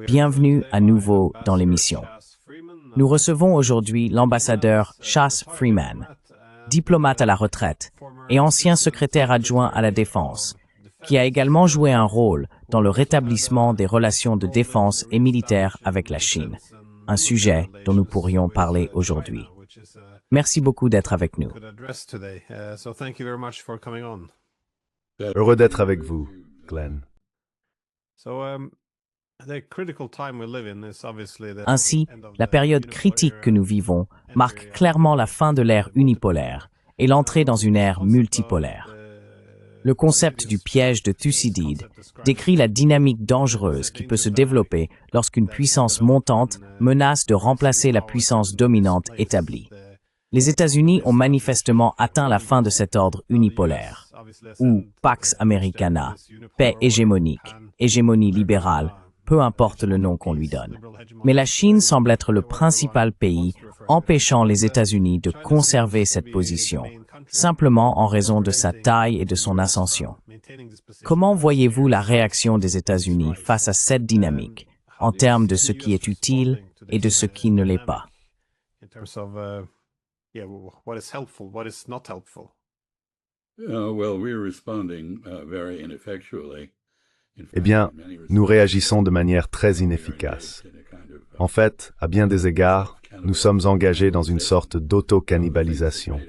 Bienvenue à nouveau dans l'émission. Nous recevons aujourd'hui l'ambassadeur Chas Freeman, diplomate à la retraite et ancien secrétaire adjoint à la Défense, qui a également joué un rôle dans le rétablissement des relations de défense et militaires avec la Chine, un sujet dont nous pourrions parler aujourd'hui. Merci beaucoup d'être avec nous. Heureux d'être avec vous, Glenn. Ainsi, la période critique que nous vivons marque clairement la fin de l'ère unipolaire et l'entrée dans une ère multipolaire. Le concept du piège de Thucydide décrit la dynamique dangereuse qui peut se développer lorsqu'une puissance montante menace de remplacer la puissance dominante établie. Les États-Unis ont manifestement atteint la fin de cet ordre unipolaire, ou Pax Americana, paix hégémonique, hégémonie libérale, peu importe le nom qu'on lui donne. Mais la Chine semble être le principal pays empêchant les États-Unis de conserver cette position, simplement en raison de sa taille et de son ascension. Comment voyez-vous la réaction des États-Unis face à cette dynamique, en termes de ce qui est utile et de ce qui ne l'est pas? Eh bien, nous réagissons de manière très inefficace. En fait, à bien des égards, nous sommes engagés dans une sorte d'auto-cannibalisation.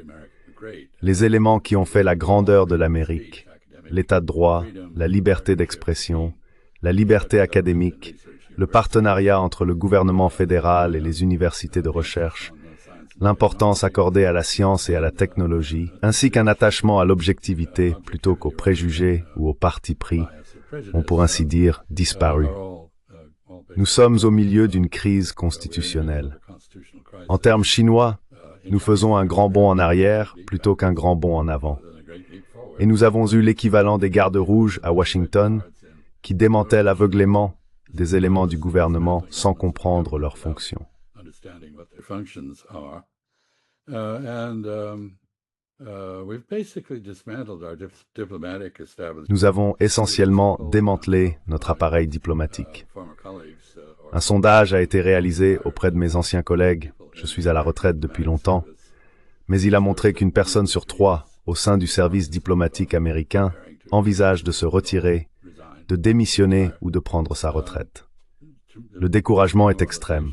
Les éléments qui ont fait la grandeur de l'Amérique, l'état de droit, la liberté d'expression, la liberté académique, le partenariat entre le gouvernement fédéral et les universités de recherche, l'importance accordée à la science et à la technologie, ainsi qu'un attachement à l'objectivité plutôt qu'aux préjugés ou aux partis pris, ont pour ainsi dire disparu. Nous sommes au milieu d'une crise constitutionnelle. En termes chinois, nous faisons un grand bond en arrière plutôt qu'un grand bond en avant. Et nous avons eu l'équivalent des gardes rouges à Washington, qui démantèlent aveuglément des éléments du gouvernement sans comprendre leurs fonctions. Nous avons essentiellement démantelé notre appareil diplomatique. Un sondage a été réalisé auprès de mes anciens collègues, je suis à la retraite depuis longtemps, mais il a montré qu'une personne sur 3 au sein du service diplomatique américain envisage de se retirer, de démissionner ou de prendre sa retraite. Le découragement est extrême.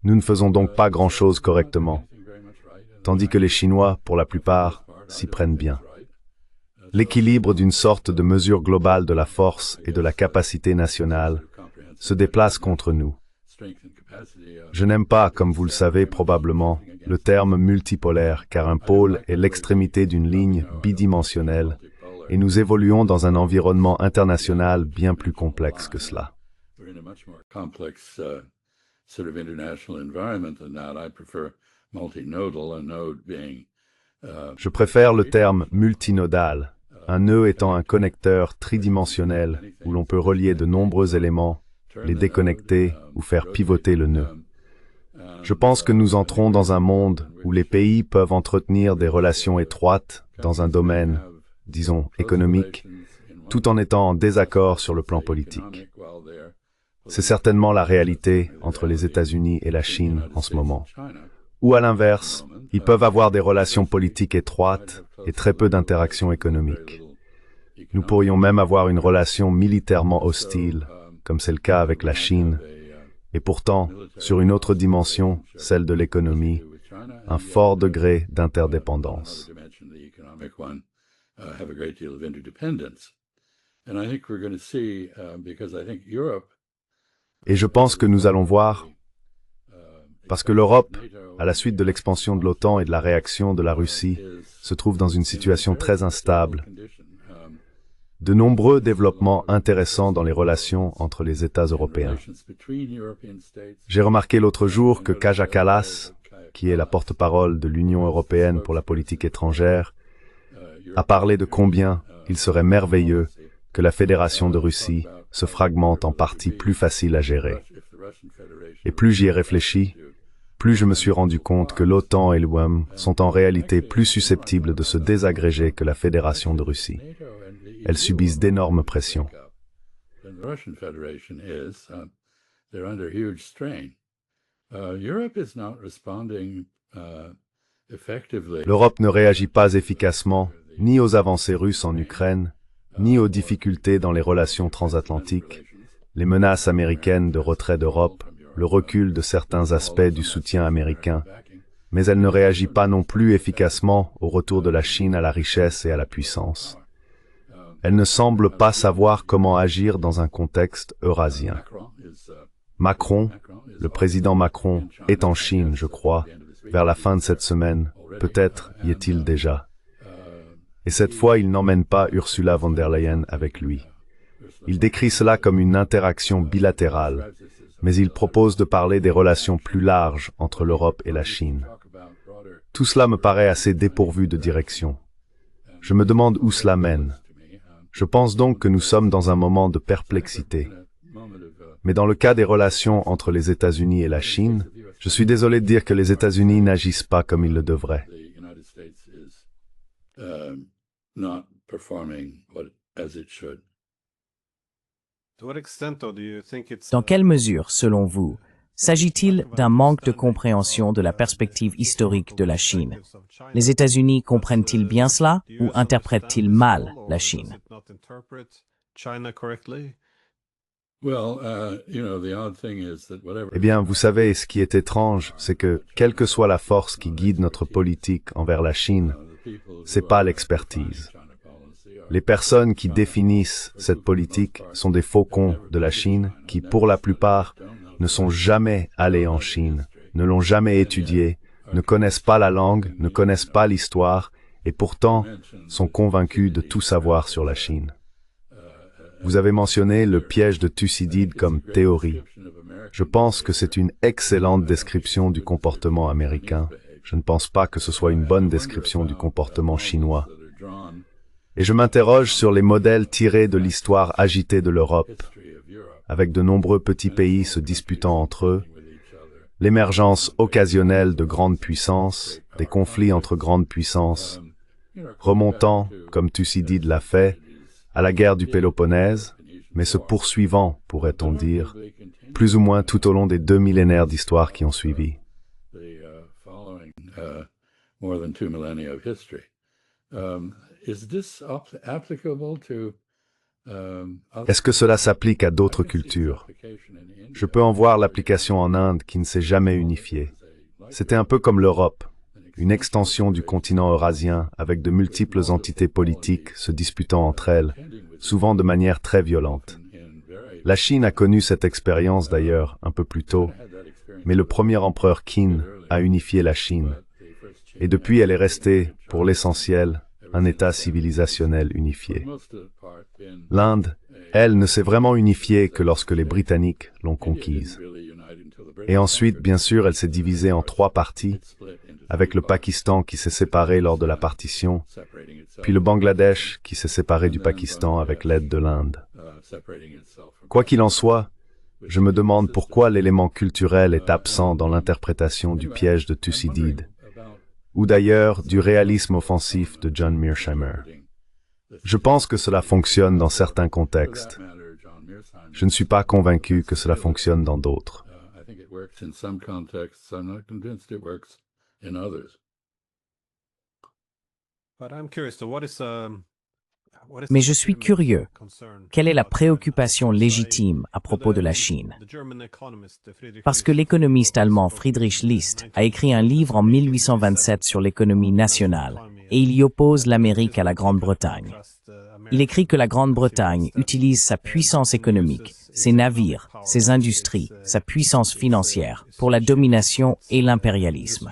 Nous ne faisons donc pas grand-chose correctement, tandis que les Chinois, pour la plupart, s'y prennent bien. L'équilibre d'une sorte de mesure globale de la force et de la capacité nationale se déplace contre nous. Je n'aime pas, comme vous le savez probablement, le terme multipolaire, car un pôle est l'extrémité d'une ligne bidimensionnelle, et nous évoluons dans un environnement international bien plus complexe que cela. Je préfère le terme multinodal, un nœud étant un connecteur tridimensionnel où l'on peut relier de nombreux éléments, les déconnecter ou faire pivoter le nœud. Je pense que nous entrons dans un monde où les pays peuvent entretenir des relations étroites dans un domaine, disons, économique, tout en étant en désaccord sur le plan politique. C'est certainement la réalité entre les États-Unis et la Chine en ce moment. Ou à l'inverse, ils peuvent avoir des relations politiques étroites et très peu d'interactions économiques. Nous pourrions même avoir une relation militairement hostile, comme c'est le cas avec la Chine, et pourtant, sur une autre dimension, celle de l'économie, un fort degré d'interdépendance. Et je pense que nous allons voir, parce que l'Europe, à la suite de l'expansion de l'OTAN et de la réaction de la Russie, se trouve dans une situation très instable. De nombreux développements intéressants dans les relations entre les États européens. J'ai remarqué l'autre jour que Kaja Kallas, qui est la porte-parole de l'Union européenne pour la politique étrangère, a parlé de combien il serait merveilleux que la Fédération de Russie se fragmente en parties plus faciles à gérer. Et plus j'y ai réfléchi, plus je me suis rendu compte que l'OTAN et l'UE sont en réalité plus susceptibles de se désagréger que la Fédération de Russie. Elles subissent d'énormes pressions. L'Europe ne réagit pas efficacement ni aux avancées russes en Ukraine, ni aux difficultés dans les relations transatlantiques, les menaces américaines de retrait d'Europe, le recul de certains aspects du soutien américain, mais elle ne réagit pas non plus efficacement au retour de la Chine à la richesse et à la puissance. Elle ne semble pas savoir comment agir dans un contexte eurasien. Macron, le président Macron, est en Chine, je crois, vers la fin de cette semaine, peut-être y est-il déjà. Et cette fois, il n'emmène pas Ursula von der Leyen avec lui. Il décrit cela comme une interaction bilatérale, mais il propose de parler des relations plus larges entre l'Europe et la Chine. Tout cela me paraît assez dépourvu de direction. Je me demande où cela mène. Je pense donc que nous sommes dans un moment de perplexité. Mais dans le cas des relations entre les États-Unis et la Chine, je suis désolé de dire que les États-Unis n'agissent pas comme ils le devraient. Dans quelle mesure, selon vous, s'agit-il d'un manque de compréhension de la perspective historique de la Chine? Les États-Unis comprennent-ils bien cela ou interprètent-ils mal la Chine? Eh bien, vous savez, ce qui est étrange, c'est que, quelle que soit la force qui guide notre politique envers la Chine, c'est pas l'expertise. Les personnes qui définissent cette politique sont des faucons de la Chine qui, pour la plupart, ne sont jamais allés en Chine, ne l'ont jamais étudié, ne connaissent pas la langue, ne connaissent pas l'histoire, et pourtant sont convaincus de tout savoir sur la Chine. Vous avez mentionné le piège de Thucydide comme théorie. Je pense que c'est une excellente description du comportement américain. Je ne pense pas que ce soit une bonne description du comportement chinois. Et je m'interroge sur les modèles tirés de l'histoire agitée de l'Europe, avec de nombreux petits pays se disputant entre eux, l'émergence occasionnelle de grandes puissances, des conflits entre grandes puissances, remontant, comme Thucydide l'a fait, à la guerre du Péloponnèse, mais se poursuivant, pourrait-on dire, plus ou moins tout au long des 2 millénaires d'histoire qui ont suivi. Est-ce que cela s'applique à d'autres cultures? Je peux en voir l'application en Inde qui ne s'est jamais unifiée. C'était un peu comme l'Europe, une extension du continent eurasien avec de multiples entités politiques se disputant entre elles, souvent de manière très violente. La Chine a connu cette expérience d'ailleurs un peu plus tôt, mais le premier empereur Qin a unifié la Chine. Et depuis, elle est restée, pour l'essentiel, un État civilisationnel unifié. L'Inde, elle, ne s'est vraiment unifiée que lorsque les Britanniques l'ont conquise. Et ensuite, bien sûr, elle s'est divisée en 3 parties, avec le Pakistan qui s'est séparé lors de la partition, puis le Bangladesh qui s'est séparé du Pakistan avec l'aide de l'Inde. Quoi qu'il en soit, je me demande pourquoi l'élément culturel est absent dans l'interprétation du piège de Thucydide, ou d'ailleurs du réalisme offensif de John Mearsheimer. Je pense que cela fonctionne dans certains contextes. Je ne suis pas convaincu que cela fonctionne dans d'autres. Mais je suis curieux. Quelle est la préoccupation légitime à propos de la Chine? Parce que l'économiste allemand Friedrich List a écrit un livre en 1827 sur l'économie nationale et il y oppose l'Amérique à la Grande-Bretagne. Il écrit que la Grande-Bretagne utilise sa puissance économique, ses navires, ses industries, sa puissance financière pour la domination et l'impérialisme.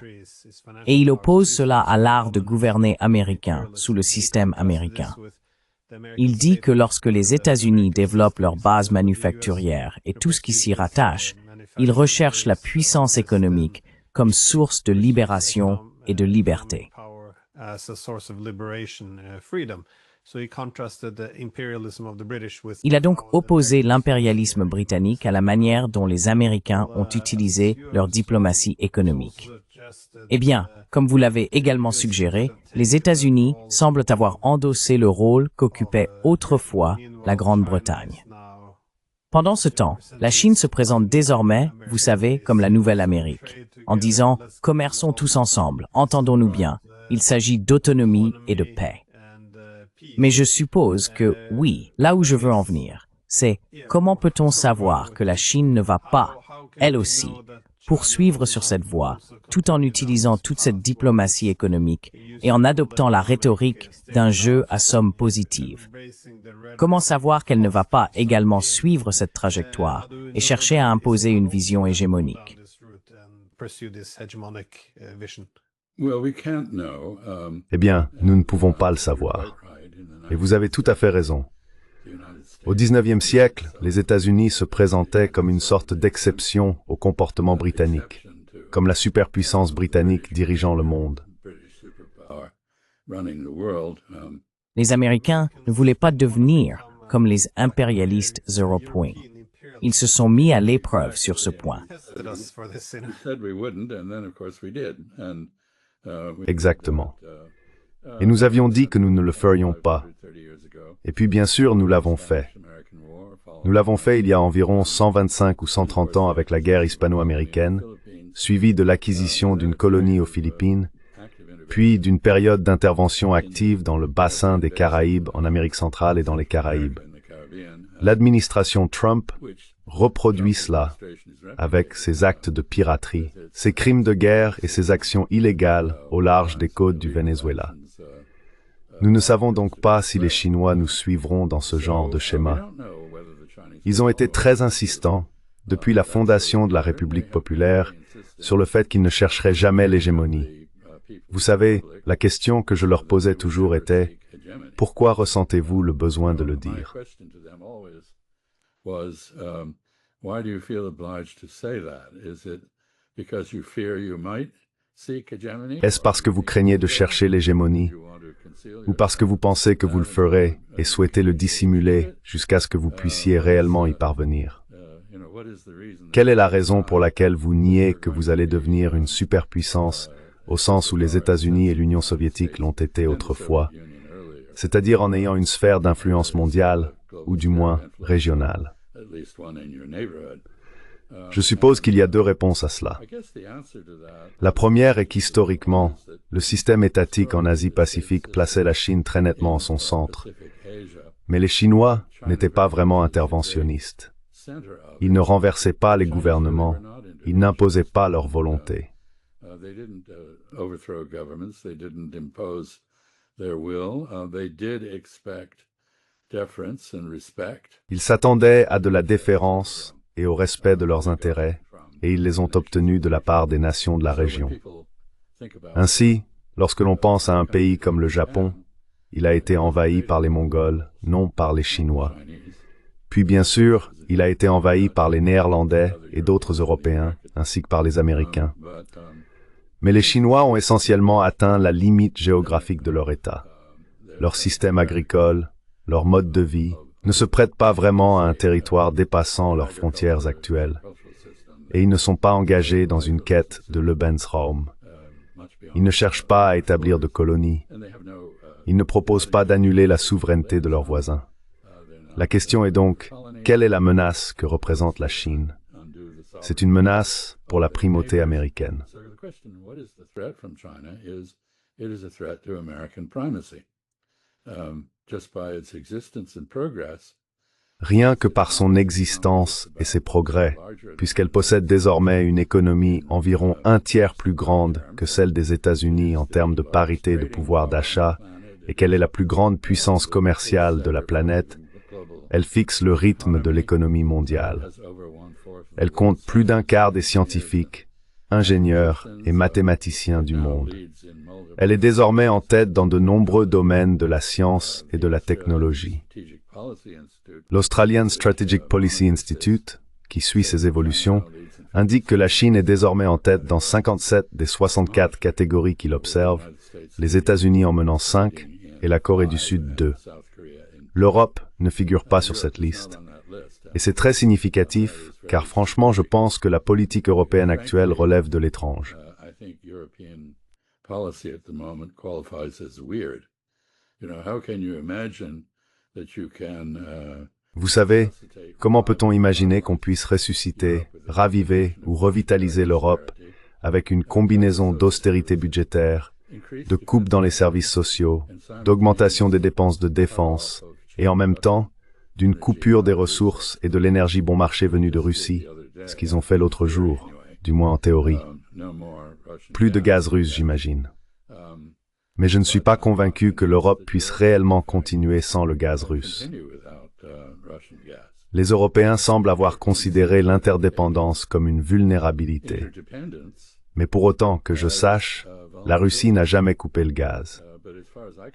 Et il oppose cela à l'art de gouverner américain sous le système américain. Il dit que lorsque les États-Unis développent leur base manufacturière et tout ce qui s'y rattache, ils recherchent la puissance économique comme source de libération et de liberté. Il a donc opposé l'impérialisme britannique à la manière dont les Américains ont utilisé leur diplomatie économique. Eh bien, comme vous l'avez également suggéré, les États-Unis semblent avoir endossé le rôle qu'occupait autrefois la Grande-Bretagne. Pendant ce temps, la Chine se présente désormais, vous savez, comme la nouvelle Amérique, en disant « commerçons tous ensemble, entendons-nous bien, il s'agit d'autonomie et de paix ». Mais je suppose que, oui, là où je veux en venir, c'est comment peut-on savoir que la Chine ne va pas, elle aussi, poursuivre sur cette voie, tout en utilisant toute cette diplomatie économique et en adoptant la rhétorique d'un jeu à somme positive. Comment savoir qu'elle ne va pas également suivre cette trajectoire et chercher à imposer une vision hégémonique? Eh bien, nous ne pouvons pas le savoir. Et vous avez tout à fait raison. Au XIXe siècle, les États-Unis se présentaient comme une sorte d'exception au comportement britannique, comme la superpuissance britannique dirigeant le monde. Les Américains ne voulaient pas devenir comme les impérialistes européens. Ils se sont mis à l'épreuve sur ce point. Exactement. Et nous avions dit que nous ne le ferions pas. Et puis bien sûr, nous l'avons fait. Nous l'avons fait il y a environ 125 ou 130 ans avec la guerre hispano-américaine, suivie de l'acquisition d'une colonie aux Philippines, puis d'une période d'intervention active dans le bassin des Caraïbes en Amérique centrale et dans les Caraïbes. L'administration Trump reproduit cela avec ses actes de piraterie, ses crimes de guerre et ses actions illégales au large des côtes du Venezuela. Nous ne savons donc pas si les Chinois nous suivront dans ce genre de schéma. Ils ont été très insistants, depuis la fondation de la République populaire, sur le fait qu'ils ne chercheraient jamais l'hégémonie. Vous savez, la question que je leur posais toujours était « Pourquoi ressentez-vous le besoin de le dire ?» Est-ce parce que vous craignez de chercher l'hégémonie ou parce que vous pensez que vous le ferez et souhaitez le dissimuler jusqu'à ce que vous puissiez réellement y parvenir? Quelle est la raison pour laquelle vous niez que vous allez devenir une superpuissance au sens où les États-Unis et l'Union soviétique l'ont été autrefois, c'est-à-dire en ayant une sphère d'influence mondiale, ou du moins régionale? Je suppose qu'il y a deux réponses à cela. La première est qu'historiquement, le système étatique en Asie-Pacifique plaçait la Chine très nettement en son centre. Mais les Chinois n'étaient pas vraiment interventionnistes. Ils ne renversaient pas les gouvernements, ils n'imposaient pas leur volonté. Ils s'attendaient à de la déférence et au respect de leurs intérêts, et ils les ont obtenus de la part des nations de la région. Ainsi, lorsque l'on pense à un pays comme le Japon, il a été envahi par les Mongols, non par les Chinois. Puis bien sûr, il a été envahi par les Néerlandais et d'autres Européens, ainsi que par les Américains. Mais les Chinois ont essentiellement atteint la limite géographique de leur État. Leur système agricole, leur mode de vie, ne se prêtent pas vraiment à un territoire dépassant leurs frontières actuelles. Et ils ne sont pas engagés dans une quête de Lebensraum. Ils ne cherchent pas à établir de colonies. Ils ne proposent pas d'annuler la souveraineté de leurs voisins. La question est donc, quelle est la menace que représente la Chine? C'est une menace pour la primauté américaine. Rien que par son existence et ses progrès, puisqu'elle possède désormais une économie environ un tiers plus grande que celle des États-Unis en termes de parité de pouvoir d'achat, et qu'elle est la plus grande puissance commerciale de la planète, elle fixe le rythme de l'économie mondiale. Elle compte plus d'un quart des scientifiques, ingénieurs et mathématiciens du monde. Elle est désormais en tête dans de nombreux domaines de la science et de la technologie. L'Australian Strategic Policy Institute, qui suit ces évolutions, indique que la Chine est désormais en tête dans 57 des 64 catégories qu'il observe, les États-Unis en menant 5 et la Corée du Sud 2. L'Europe ne figure pas sur cette liste. Et c'est très significatif, car franchement, je pense que la politique européenne actuelle relève de l'étrange. Vous savez, comment peut-on imaginer qu'on puisse ressusciter, raviver ou revitaliser l'Europe avec une combinaison d'austérité budgétaire, de coupe dans les services sociaux, d'augmentation des dépenses de défense, et en même temps, d'une coupure des ressources et de l'énergie bon marché venue de Russie, ce qu'ils ont fait l'autre jour, du moins en théorie. Plus de gaz russe, j'imagine. Mais je ne suis pas convaincu que l'Europe puisse réellement continuer sans le gaz russe. Les Européens semblent avoir considéré l'interdépendance comme une vulnérabilité. Mais pour autant que je sache, la Russie n'a jamais coupé le gaz.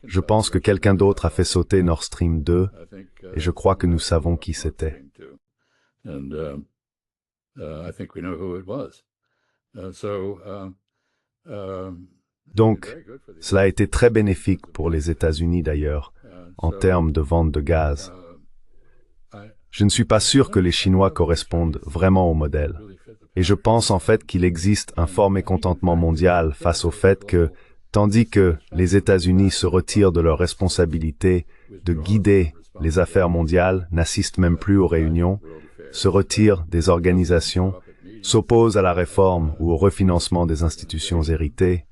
Je pense que quelqu'un d'autre a fait sauter Nord Stream 2, et je crois que nous savons qui c'était. Donc, cela a été très bénéfique pour les États-Unis d'ailleurs, en termes de vente de gaz. Je ne suis pas sûr que les Chinois correspondent vraiment au modèle. Et je pense en fait qu'il existe un fort mécontentement mondial face au fait que, tandis que les États-Unis se retirent de leur responsabilité de guider les affaires mondiales, n'assistent même plus aux réunions, se retirent des organisations, s'opposent à la réforme ou au refinancement des institutions héritées,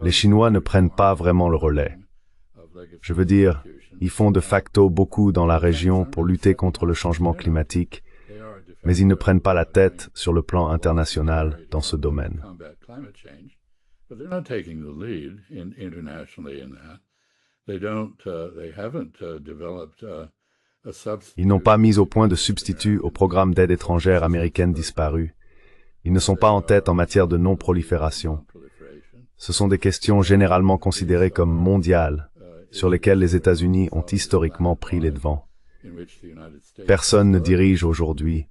les Chinois ne prennent pas vraiment le relais. Je veux dire, ils font de facto beaucoup dans la région pour lutter contre le changement climatique, mais ils ne prennent pas la tête sur le plan international dans ce domaine. Ils n'ont pas mis au point de substitut au programme d'aide étrangère américaine disparu. Ils ne sont pas en tête en matière de non-prolifération. Ce sont des questions généralement considérées comme mondiales, sur lesquelles les États-Unis ont historiquement pris les devants. Personne ne dirige aujourd'hui,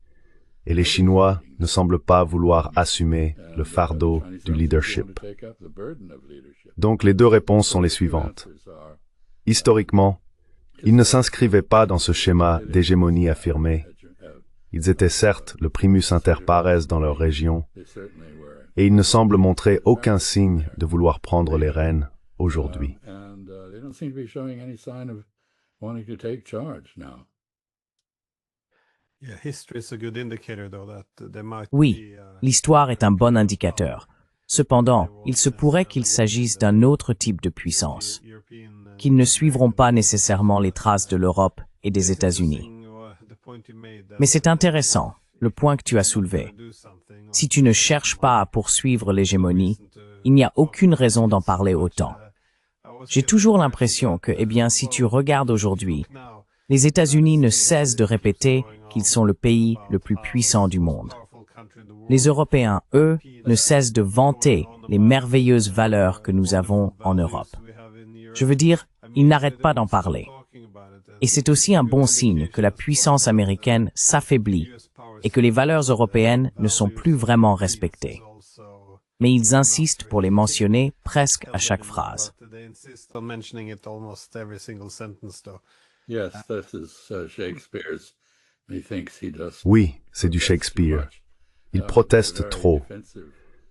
et les Chinois ne semblent pas vouloir assumer le fardeau du leadership. Donc les deux réponses sont les suivantes. Historiquement, ils ne s'inscrivaient pas dans ce schéma d'hégémonie affirmée. Ils étaient certes le primus inter pares dans leur région, et ils ne semblent montrer aucun signe de vouloir prendre les rênes aujourd'hui. Oui, l'histoire est un bon indicateur. Cependant, il se pourrait qu'il s'agisse d'un autre type de puissance, qu'ils ne suivront pas nécessairement les traces de l'Europe et des États-Unis. Mais c'est intéressant, le point que tu as soulevé. Si tu ne cherches pas à poursuivre l'hégémonie, il n'y a aucune raison d'en parler autant. J'ai toujours l'impression que, si tu regardes aujourd'hui, les États-Unis ne cessent de répéter qu'ils sont le pays le plus puissant du monde. Les Européens, eux, ne cessent de vanter les merveilleuses valeurs que nous avons en Europe. Je veux dire, ils n'arrêtent pas d'en parler. Et c'est aussi un bon signe que la puissance américaine s'affaiblit et que les valeurs européennes ne sont plus vraiment respectées. Mais ils insistent pour les mentionner presque à chaque phrase. Oui, c'est du Shakespeare. Il proteste trop.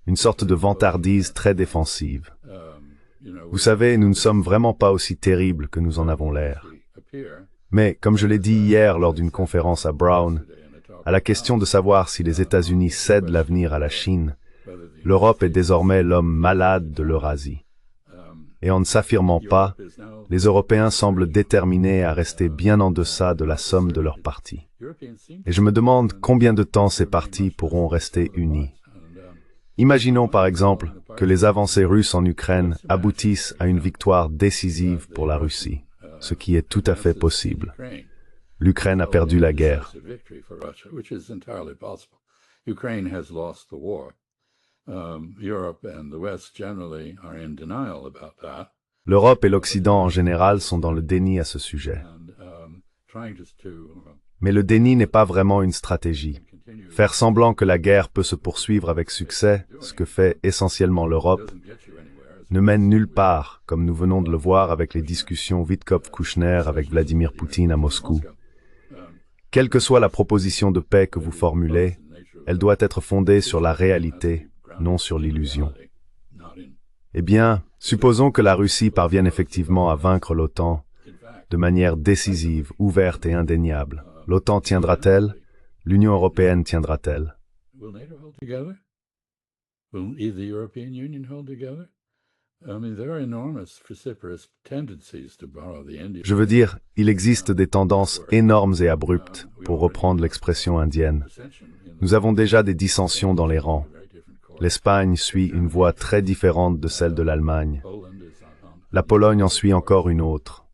Une sorte de vantardise très défensive. Vous savez, nous ne sommes vraiment pas aussi terribles que nous en avons l'air. Mais, comme je l'ai dit hier lors d'une conférence à Brown, à la question de savoir si les États-Unis cèdent l'avenir à la Chine, l'Europe est désormais l'homme malade de l'Eurasie. Et en ne s'affirmant pas, les Européens semblent déterminés à rester bien en deçà de la somme de leurs partis. Et je me demande combien de temps ces partis pourront rester unis. Imaginons par exemple que les avancées russes en Ukraine aboutissent à une victoire décisive pour la Russie, ce qui est tout à fait possible. L'Ukraine a perdu la guerre. L'Europe et l'Occident en général sont dans le déni à ce sujet. Mais le déni n'est pas vraiment une stratégie. Faire semblant que la guerre peut se poursuivre avec succès, ce que fait essentiellement l'Europe, ne mène nulle part, comme nous venons de le voir avec les discussions Witkoff-Kouchner avec Vladimir Poutine à Moscou. Quelle que soit la proposition de paix que vous formulez, elle doit être fondée sur la réalité, non sur l'illusion. Eh bien, supposons que la Russie parvienne effectivement à vaincre l'OTAN de manière décisive, ouverte et indéniable. L'OTAN tiendra-t-elle? L'Union européenne tiendra-t-elle? Je veux dire, il existe des tendances énormes et abruptes, pour reprendre l'expression indienne. Nous avons déjà des dissensions dans les rangs. L'Espagne suit une voie très différente de celle de l'Allemagne. La Pologne en suit encore une autre.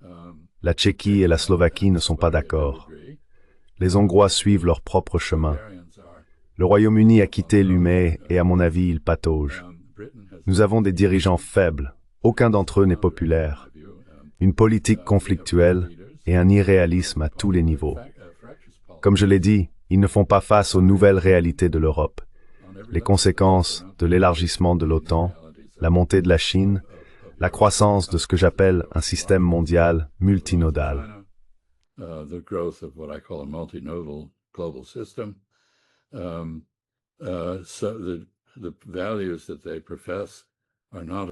La Tchéquie et la Slovaquie ne sont pas d'accord. Les Hongrois suivent leur propre chemin. Le Royaume-Uni a quitté l'UME et à mon avis, il patauge. Nous avons des dirigeants faibles. Aucun d'entre eux n'est populaire. Une politique conflictuelle et un irréalisme à tous les niveaux. Comme je l'ai dit, ils ne font pas face aux nouvelles réalités de l'Europe. Les conséquences de l'élargissement de l'OTAN, la montée de la Chine, la croissance de ce que j'appelle un système mondial multinodal.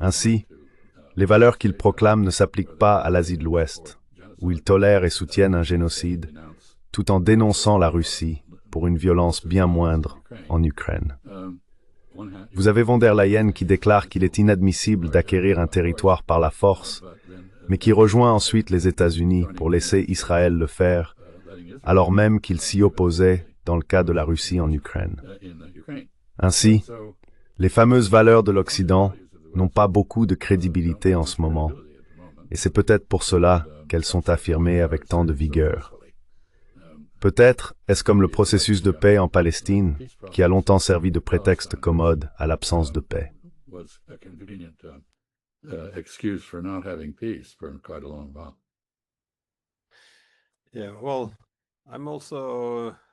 Ainsi, les valeurs qu'ils proclament ne s'appliquent pas à l'Asie de l'Ouest, où ils tolèrent et soutiennent un génocide, tout en dénonçant la Russie pour une violence bien moindre en Ukraine. Vous avez von der Leyen qui déclare qu'il est inadmissible d'acquérir un territoire par la force, mais qui rejoint ensuite les États-Unis pour laisser Israël le faire, alors même qu'il s'y opposait dans le cas de la Russie en Ukraine. Ainsi, les fameuses valeurs de l'Occident n'ont pas beaucoup de crédibilité en ce moment, et c'est peut-être pour cela qu'elles sont affirmées avec tant de vigueur. Peut-être est-ce comme le processus de paix en Palestine, qui a longtemps servi de prétexte commode à l'absence de paix.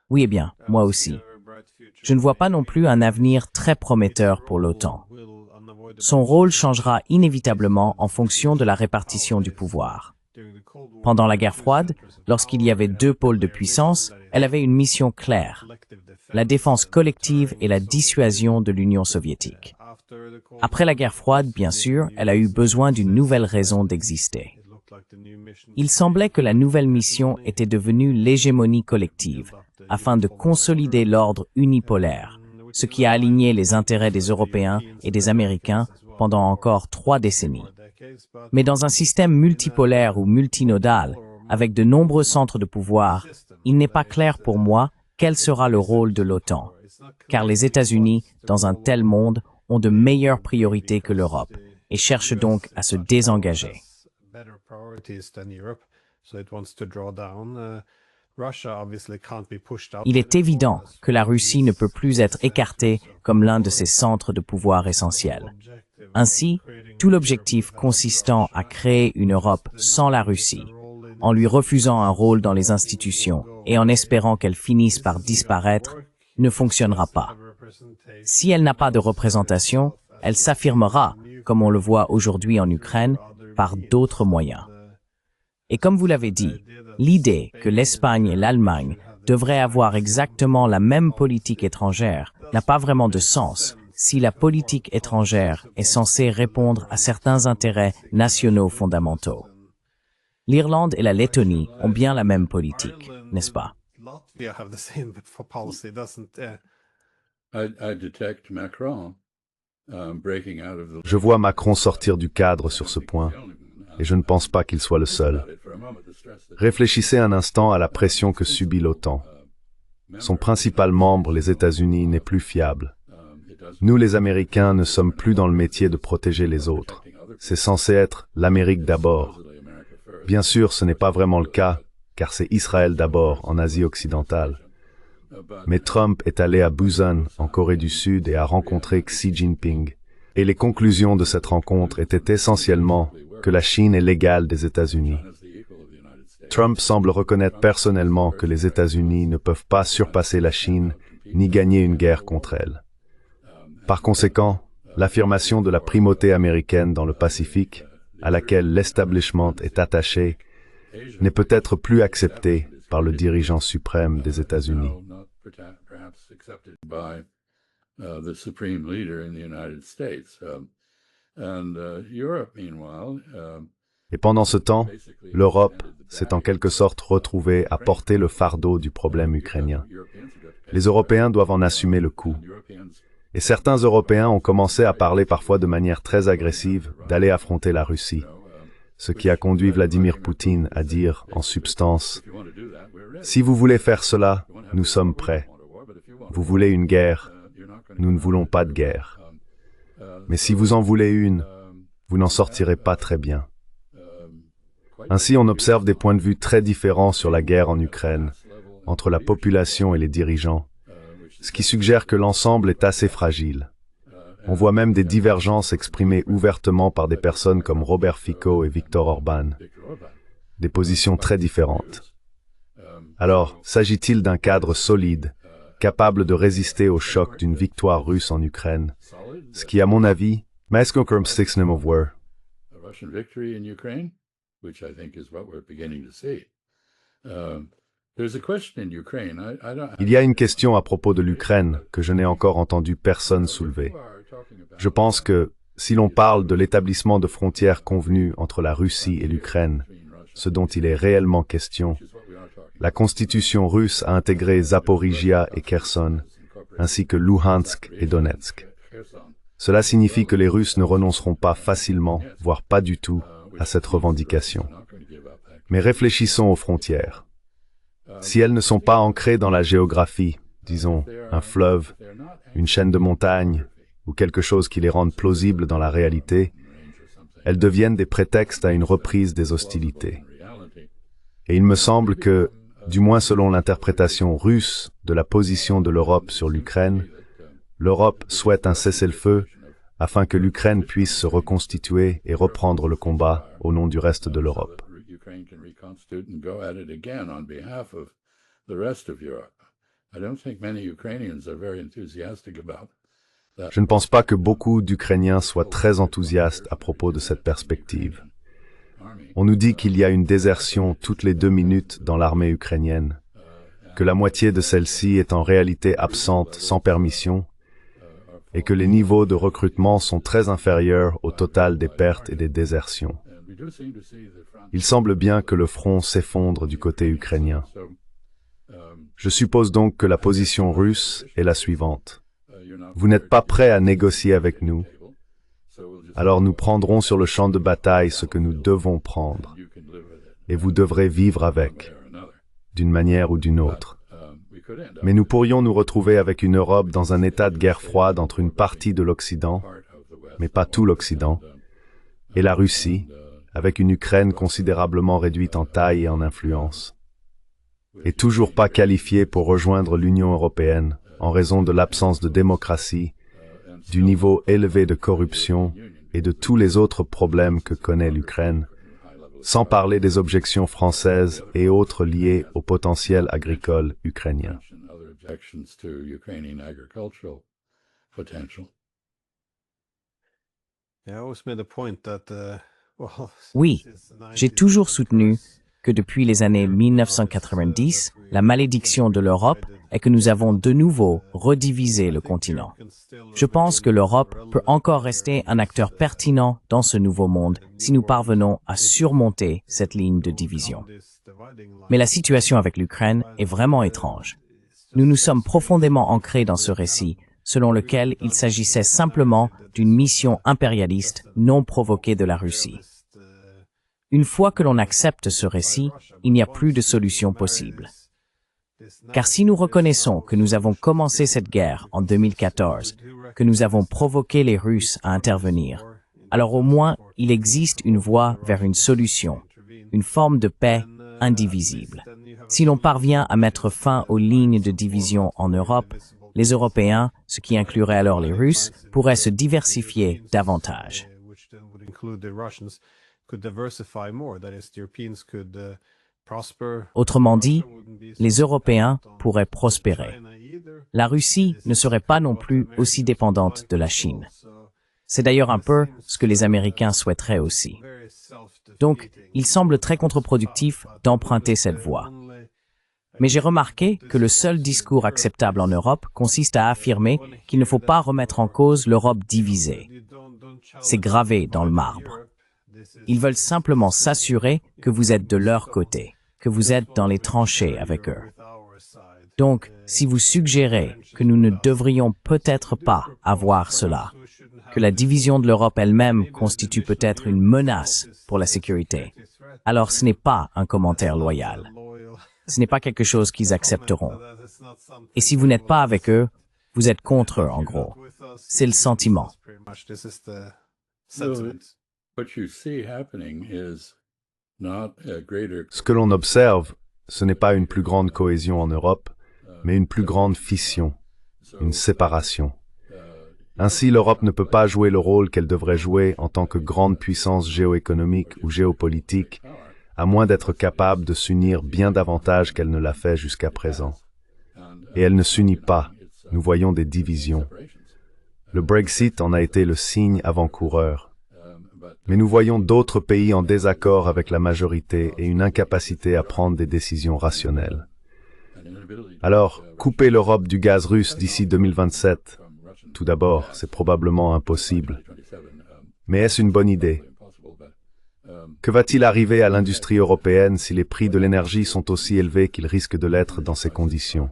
Oui, eh bien, moi aussi. Je ne vois pas non plus un avenir très prometteur pour l'OTAN. Son rôle changera inévitablement en fonction de la répartition du pouvoir. Pendant la guerre froide, lorsqu'il y avait deux pôles de puissance, elle avait une mission claire, la défense collective et la dissuasion de l'Union soviétique. Après la guerre froide, bien sûr, elle a eu besoin d'une nouvelle raison d'exister. Il semblait que la nouvelle mission était devenue l'hégémonie collective, afin de consolider l'ordre unipolaire, ce qui a aligné les intérêts des Européens et des Américains pendant encore 3 décennies. Mais dans un système multipolaire ou multinodal, avec de nombreux centres de pouvoir, il n'est pas clair pour moi quel sera le rôle de l'OTAN, car les États-Unis, dans un tel monde, ont de meilleures priorités que l'Europe et cherchent donc à se désengager. Il est évident que la Russie ne peut plus être écartée comme l'un de ses centres de pouvoir essentiels. Ainsi, tout l'objectif consistant à créer une Europe sans la Russie, en lui refusant un rôle dans les institutions et en espérant qu'elle finisse par disparaître, ne fonctionnera pas. Si elle n'a pas de représentation, elle s'affirmera, comme on le voit aujourd'hui en Ukraine, par d'autres moyens. Et comme vous l'avez dit, l'idée que l'Espagne et l'Allemagne devraient avoir exactement la même politique étrangère n'a pas vraiment de sens si la politique étrangère est censée répondre à certains intérêts nationaux fondamentaux. L'Irlande et la Lettonie ont bien la même politique, n'est-ce pas? Je vois Macron sortir du cadre sur ce point, et je ne pense pas qu'il soit le seul. Réfléchissez un instant à la pression que subit l'OTAN. Son principal membre, les États-Unis, n'est plus fiable. Nous, les Américains, ne sommes plus dans le métier de protéger les autres. C'est censé être l'Amérique d'abord. Bien sûr, ce n'est pas vraiment le cas, car c'est Israël d'abord, en Asie occidentale. Mais Trump est allé à Busan, en Corée du Sud, et a rencontré Xi Jinping. Et les conclusions de cette rencontre étaient essentiellement que la Chine est l'égale des États-Unis. Trump semble reconnaître personnellement que les États-Unis ne peuvent pas surpasser la Chine, ni gagner une guerre contre elle. Par conséquent, l'affirmation de la primauté américaine dans le Pacifique, à laquelle l'establishment est attaché, n'est peut-être plus acceptée par le dirigeant suprême des États-Unis. Et pendant ce temps, l'Europe s'est en quelque sorte retrouvée à porter le fardeau du problème ukrainien. Les Européens doivent en assumer le coût. Et certains Européens ont commencé à parler parfois de manière très agressive d'aller affronter la Russie, ce qui a conduit Vladimir Poutine à dire, en substance, « Si vous voulez faire cela, nous sommes prêts. Vous voulez une guerre, nous ne voulons pas de guerre. Mais si vous en voulez une, vous n'en sortirez pas très bien. » Ainsi, on observe des points de vue très différents sur la guerre en Ukraine, entre la population et les dirigeants, ce qui suggère que l'ensemble est assez fragile. On voit même des divergences exprimées ouvertement par des personnes comme Robert Fico et Viktor Orban, des positions très différentes. Alors, s'agit-il d'un cadre solide, capable de résister au choc d'une victoire russe en Ukraine, ce qui, à mon avis, il y a une question à propos de l'Ukraine que je n'ai encore entendu personne soulever. Je pense que, si l'on parle de l'établissement de frontières convenues entre la Russie et l'Ukraine, ce dont il est réellement question, la constitution russe a intégré Zaporizhia et Kherson, ainsi que Luhansk et Donetsk. Cela signifie que les Russes ne renonceront pas facilement, voire pas du tout, à cette revendication. Mais réfléchissons aux frontières. Si elles ne sont pas ancrées dans la géographie, disons un fleuve, une chaîne de montagnes, ou quelque chose qui les rende plausibles dans la réalité, elles deviennent des prétextes à une reprise des hostilités. Et il me semble que, du moins selon l'interprétation russe de la position de l'Europe sur l'Ukraine, l'Europe souhaite un cessez-le-feu afin que l'Ukraine puisse se reconstituer et reprendre le combat au nom du reste de l'Europe. Je ne pense pas que beaucoup d'Ukrainiens soient très enthousiastes à propos de cette perspective. On nous dit qu'il y a une désertion toutes les 2 minutes dans l'armée ukrainienne, que la moitié de celle-ci est en réalité absente sans permission, et que les niveaux de recrutement sont très inférieurs au total des pertes et des désertions. Il semble bien que le front s'effondre du côté ukrainien. Je suppose donc que la position russe est la suivante. Vous n'êtes pas prêts à négocier avec nous, alors nous prendrons sur le champ de bataille ce que nous devons prendre, et vous devrez vivre avec, d'une manière ou d'une autre. Mais nous pourrions nous retrouver avec une Europe dans un état de guerre froide entre une partie de l'Occident, mais pas tout l'Occident, et la Russie, avec une Ukraine considérablement réduite en taille et en influence, et toujours pas qualifiée pour rejoindre l'Union européenne en raison de l'absence de démocratie, du niveau élevé de corruption et de tous les autres problèmes que connaît l'Ukraine, sans parler des objections françaises et autres liées au potentiel agricole ukrainien. Oui, j'ai toujours soutenu que depuis les années 1990, la malédiction de l'Europe est que nous avons de nouveau redivisé le continent. Je pense que l'Europe peut encore rester un acteur pertinent dans ce nouveau monde si nous parvenons à surmonter cette ligne de division. Mais la situation avec l'Ukraine est vraiment étrange. Nous nous sommes profondément ancrés dans ce récit, selon lequel il s'agissait simplement d'une mission impérialiste non provoquée de la Russie. Une fois que l'on accepte ce récit, il n'y a plus de solution possible. Car si nous reconnaissons que nous avons commencé cette guerre en 2014, que nous avons provoqué les Russes à intervenir, alors au moins il existe une voie vers une solution, une forme de paix indivisible. Si l'on parvient à mettre fin aux lignes de division en Europe, les Européens, ce qui inclurait alors les Russes, pourraient se diversifier davantage. Autrement dit, les Européens pourraient prospérer. La Russie ne serait pas non plus aussi dépendante de la Chine. C'est d'ailleurs un peu ce que les Américains souhaiteraient aussi. Donc, il semble très contre-productif d'emprunter cette voie. Mais j'ai remarqué que le seul discours acceptable en Europe consiste à affirmer qu'il ne faut pas remettre en cause l'Europe divisée. C'est gravé dans le marbre. Ils veulent simplement s'assurer que vous êtes de leur côté, que vous êtes dans les tranchées avec eux. Donc, si vous suggérez que nous ne devrions peut-être pas avoir cela, que la division de l'Europe elle-même constitue peut-être une menace pour la sécurité, alors ce n'est pas un commentaire loyal. Ce n'est pas quelque chose qu'ils accepteront. Et si vous n'êtes pas avec eux, vous êtes contre eux, en gros. C'est le sentiment. Ce que l'on observe, ce n'est pas une plus grande cohésion en Europe, mais une plus grande fission, une séparation. Ainsi, l'Europe ne peut pas jouer le rôle qu'elle devrait jouer en tant que grande puissance géoéconomique ou géopolitique, à moins d'être capable de s'unir bien davantage qu'elle ne l'a fait jusqu'à présent. Et elle ne s'unit pas, nous voyons des divisions. Le Brexit en a été le signe avant-coureur. Mais nous voyons d'autres pays en désaccord avec la majorité et une incapacité à prendre des décisions rationnelles. Alors, couper l'Europe du gaz russe d'ici 2027, tout d'abord, c'est probablement impossible. Mais est-ce une bonne idée? Que va-t-il arriver à l'industrie européenne si les prix de l'énergie sont aussi élevés qu'ils risquent de l'être dans ces conditions?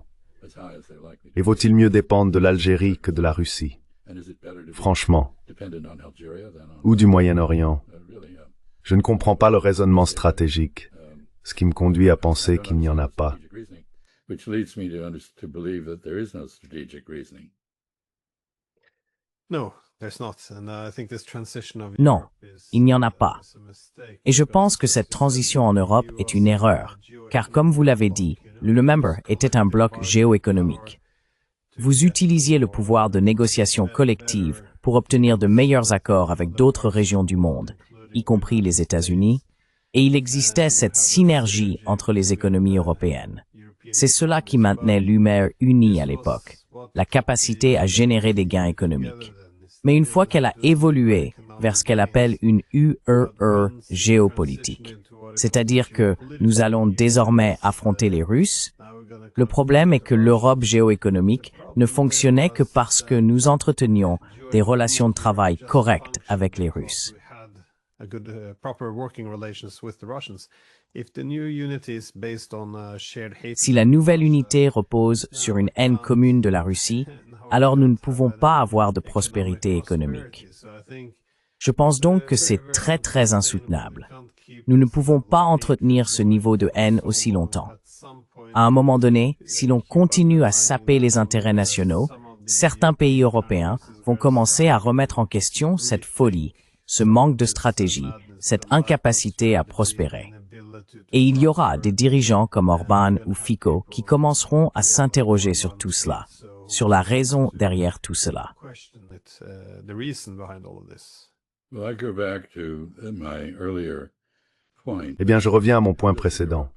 Et vaut-il mieux dépendre de l'Algérie que de la Russie? Franchement. Ou du Moyen-Orient? Je ne comprends pas le raisonnement stratégique, ce qui me conduit à penser qu'il n'y en a pas. Non, il n'y en a pas. Et je pense que cette transition en Europe est une erreur, car comme vous l'avez dit, le Remember était un bloc géoéconomique. Vous utilisiez le pouvoir de négociation collective pour obtenir de meilleurs accords avec d'autres régions du monde, y compris les États-Unis, et il existait cette synergie entre les économies européennes. C'est cela qui maintenait l'UMER unie à l'époque, la capacité à générer des gains économiques. Mais une fois qu'elle a évolué vers ce qu'elle appelle une UEE géopolitique, c'est-à-dire que nous allons désormais affronter les Russes, le problème est que l'Europe géoéconomique ne fonctionnait que parce que nous entretenions des relations de travail correctes avec les Russes. Si la nouvelle unité repose sur une haine commune de la Russie, alors nous ne pouvons pas avoir de prospérité économique. Je pense donc que c'est très insoutenable. Nous ne pouvons pas entretenir ce niveau de haine aussi longtemps. À un moment donné, si l'on continue à saper les intérêts nationaux, certains pays européens vont commencer à remettre en question cette folie, ce manque de stratégie, cette incapacité à prospérer. Et il y aura des dirigeants comme Orbán ou Fico qui commenceront à s'interroger sur tout cela, sur la raison derrière tout cela. Eh bien, je reviens à mon point précédent.